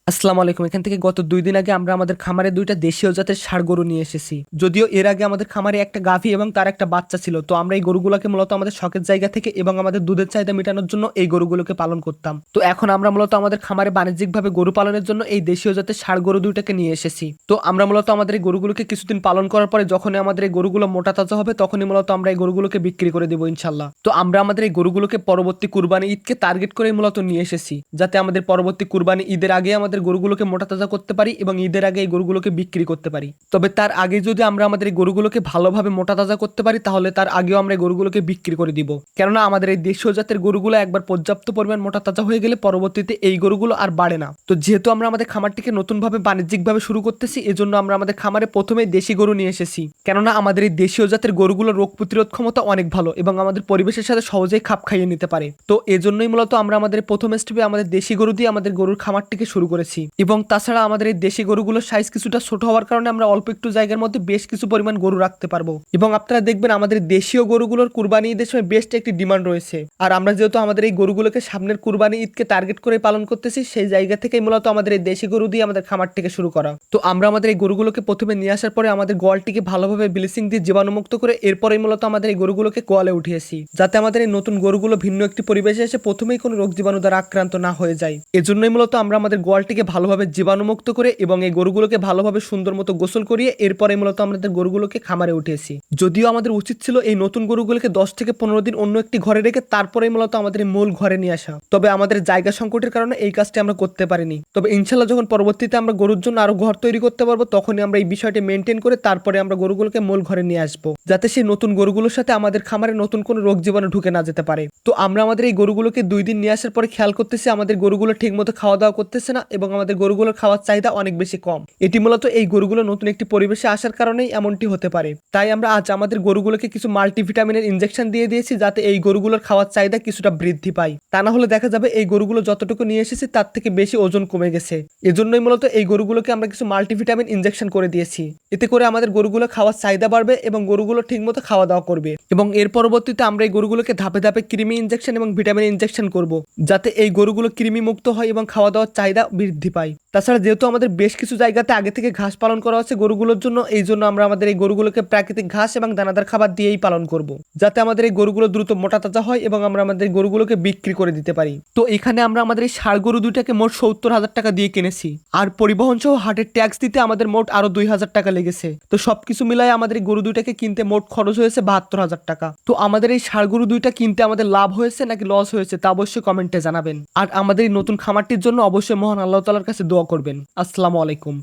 আসসালামু আলাইকুম। এখান থেকে গত ২ দিন আগে আমরা আমাদের খামারে ২ টা দেশীয় জাতের ষাঁড় গরু নিয়ে এসেছি। যদিও এর আগে আমাদের খামারে একটা গাভী এবং তার একটা বাচ্চা ছিল। তো আমরা এই গরুগুলোকে মূলত আমাদের শখের জায়গা থেকে এবং আমাদের দুধের চাহিদা মেটানোর জন্য এই গরুগুলোকে পালন করতাম। তো এখন আমরা মূলত আমাদের খামারে বাণিজ্যিকভাবে গরু পালনের জন্য এই দেশীয় জাতের ষাঁড় গরু ২ টাকে নিয়ে এসেছি। তো আমরা মূলত আমাদের এই গরুগুলোকে কিছুদিন পালন করার পরে যখনই আমাদের এই গরুগুলো মোটা তাজা হবে তখনই মূলত আমরা এই গরুগুলোকে বিক্রি করে দেব ইনশাআল্লাহ। তো আমরা আমাদের এই গরুগুলোকে পরবর্তী কুরবানি ঈদকে টার্গেট করেই মূলত নিয়ে এসেছি। যাতে আমাদের পরবর্তী কুরবানি ঈদের আগে আমাদের গরুগুলোকে মোটা তাজা করতে পারি এবং ঈদের আগে এই গরুগুলোকে বিক্রি করতে পারি। তবে তার আগে যদি আমরা আমাদের এই গরুগুলোকে ভালোভাবে মোটা তাজা করতে পারি তাহলে তার আগেও আমরা এই গরুগুলোকে বিক্রি করে দিব। কেননা আমাদের এই দেশীয় জাতের গরুগুলো একবার পর্যাপ্ত পরিমাণ মোটা তাজা হয়ে গেলে পরবর্তীতে এই গরুগুলো আর বাড়ে না। তো যেহেতু আমরা আমাদের খামারটিকে নতুনভাবে বাণিজ্যিকভাবে শুরু করতেছি এজন্য আমরা আমাদের খামারে প্রথমেই দেশি গরু নিয়ে এসেছি। কেননা আমাদের এই দেশীয় জাতের গরুগুলোর রোগ প্রতিরোধ ক্ষমতা অনেক ভালো এবং আমাদের পরিবেশের সাথে সহজেই খাপ খাইয়ে নিতে পারে। তো এজন্যই মূলত আমরা আমাদের প্রথম স্টেপে আমাদের দেশি গরু দিয়ে আমাদের গরুর খামারটিকে শুরু করেছি। এবং তাছাড়া আমাদের এই দেশি গরুগুলোর সাইজ কিছুটা ছোট হওয়ার কারণে আমরা অল্প একটু জায়গার মধ্যে বেশ কিছু পরিমাণ গরু রাখতে পারবো। এবং আপনারা দেখবেন আমাদের দেশীয় গরুগুলোর কুরবানি ঈদের সময় বেস্ট একটি ডিমান্ড রয়েছে। আর আমরা যেহেতু আমাদের এই গরুগুলোকে সামনের কুরবানি ঈদকে টার্গেট করে পালন করতেছি সেই জায়গা থেকেই মূলত আমাদের এই দেশি গরু দিয়ে আমাদের খামারটিকে শুরু করা। তো আমরা আমাদের এই গরুগুলোকে প্রথমে নিয়ে আসার পরে আমাদের গোয়ালটিকে ভালোভাবে ব্লিচিং দিয়ে জীবাণুমুক্ত করে এরপরেই মূলত আমাদের এই গরুগুলোকে গোয়ালে উঠিয়েছি, যাতে আমাদের এই নতুন গরুগুলো ভিন্ন একটি পরিবেশে এসে প্রথমেই কোনো রোগ জীবাণু দ্বারা আক্রান্ত না হয়ে যায়। এজন্যই মূলত আমরা আমাদের গোয়ালটিকে ভালোভাবে জীবাণুমুক্ত করে এবং এই গরুগুলোকে ভালোভাবে সুন্দর মতো গোসল করিয়ে এরপরে মূলত আমাদের গরুগুলোকে খামারে উঠিয়েছি। যদিও আমাদের উচিত ছিল এই নতুন গরুগুলোকে 10 থেকে 15 দিন অন্য একটি ঘরে রেখে তারপরেই মূলত আমাদের এই মূল ঘরে নিয়ে আসা, তবে আমাদের জায়গা সংকটের কারণে এই কাজটি আমরা করতে পারিনি। তবে ইনশাল্লাহ যখন পরবর্তীতে আমরা গরুর জন্য আরো ঘর তৈরি করতে পারবো তখনই আমরা এই বিষয়টি মেনটেন করে তারপরে আমরা গরুগুলোকে মূল ঘরে নিয়ে আসবো, যাতে সেই নতুন গরুগুলোর সাথে আমাদের খামারে নতুন কোনো রোগ জীবাণু ঢুকে না যেতে পারে। তো আমরা আমাদের এই গরুগুলোকে 2 দিন নিয়ে আসার পরে খেয়াল করতেছি আমাদের গরুগুলো ঠিক মতো খাওয়া দাওয়া করতেছে না এবং আমাদের গরুগুলোর খাওয়ার চাহিদা অনেক বেশি কম। এটি মূলত এই গরুগুলো নতুন একটি পরিবেশে আসার কারণেই এমনটি হতে পারে। তাই আমরা আজ আমাদের গরুগুলোকে কিছু মাল্টিভিটামিনের ইনজেকশন দিয়ে দিয়েছি যাতে এই গরুগুলোর খাওয়ার চাহিদা কিছুটা বৃদ্ধি পায়। তা না হলে দেখা যাবে এই গরুগুলো যতটুকু নিয়ে এসেছি তার থেকে বেশি ওজন কমে গেছে। এজন্যই মূলত এই গরুগুলোকে আমরা কিছু মাল্টিভিটামিন ইনজেকশন করে দিয়েছি। এতে করে আমাদের গরুগুলো খাওয়ার চাহিদা বাড়বে এবং গরুগুলো ঠিকমতো খাওয়া দাওয়া করবে। এবং এর পরবর্তীতে আমরা এই গরুগুলোকে ধাপে ধাপে কৃমি ইনজেকশন এবং ভিটামিন ইনজেকশন করব, যাতে এই গরুগুলো কৃমি মুক্ত হয় এবং খাওয়া দাওয়ার চাহিদা বৃদ্ধি পায়। তাছাড়া যেহেতু আমাদের বেশ কিছু জায়গাতে আগে থেকে ঘাস পালন করা হচ্ছে গরুগুলোর জন্য, এই জন্য আমরা আমাদের এই গরুগুলোকে প্রাকৃতিক ঘাস এবং দানাদার খাবার দিয়েই পালন করব, যাতে আমাদের এই গরুগুলো দ্রুত মোটা তাজা হয় এবং আমরা আমাদের গরুগুলোকে বিক্রি করে দিতে পারি। তো এখানে আমরা আমাদের এই ষাঁড় গরু দুইটাকে মোট 70,000 টাকা দিয়ে কিনেছি। আর পরিবহন সহ হাটের ট্যাক্স দিতে আমাদের মোট আরো 2,000 টাকা লেগেছে। তো সবকিছু মিলাই আমাদের এই গরু দুইটাকে কিনতে মোট খরচ হয়েছে 72,000 টাকা। তো আমাদের এই ষাঁড় গরু দুইটা কিনতে আমাদের লাভ হয়েছে নাকি লস হয়েছে তা অবশ্যই কমেন্টে জানাবেন। আর আমাদের এই নতুন খামারটির জন্য অবশ্যই মহান আল্লাহ তাআলার কাছে দোয়া করবেন। আসসালামু আলাইকুম।